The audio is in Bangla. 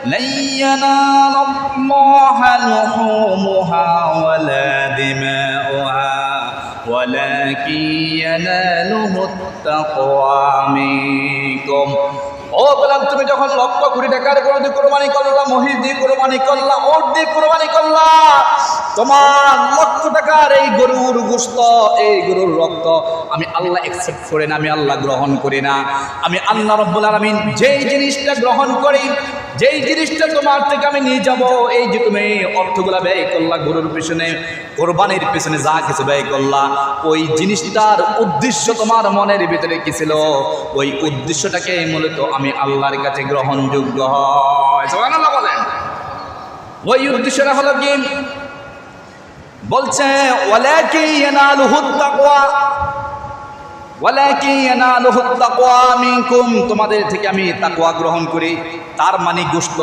لن ينال الله لحومها ولا دماؤها ولكن يناله التقوى منكم ও বললাম তুমি যখন লক্ষ কোটি টাকার গরু দিয়ে কুরবানি করলা, মহিষ দিয়ে কুরবানি করলা, ওট দিয়ে কুরবানি করলা, তোমার লক্ষ টাকার এই গরুর গোশত, এই গরুর রক্ত আমি আল্লাহ অ্যাকসেপ্ট করি না, আমি আল্লাহ গ্রহণ করি না। আমি আল্লাহ রাব্বুল আলামিন যেই জিনিসটা গ্রহণ করি, যেই জিনিসটা তোমার থেকে আমি নিয়ে যাব, এই যে তুমি অর্থগুলা ব্যয় করলা গরুর পেছনে, কোরবানির পেছনে যা কিছু ব্যয় করলা, ওই জিনিসটার উদ্দেশ্য তোমার মনের ভিতরে কি ছিল, ওই উদ্দেশ্যটাকে মূলত আমি আল্লাহর কাছে গ্রহণযোগ্য হয়। সুবহানাল্লাহ বলেন। ওই উদ্দেশ্যটা হলো কি? বলছে ওয়ালাকিন ইয়ানালুহুত তাকওয়া, ওয়ালাকিন ইয়ানালুহুত তাকওয়া মিনকুম, তোমাদের থেকে আমি তাকওয়া গ্রহণ করি। তার মানে গোশত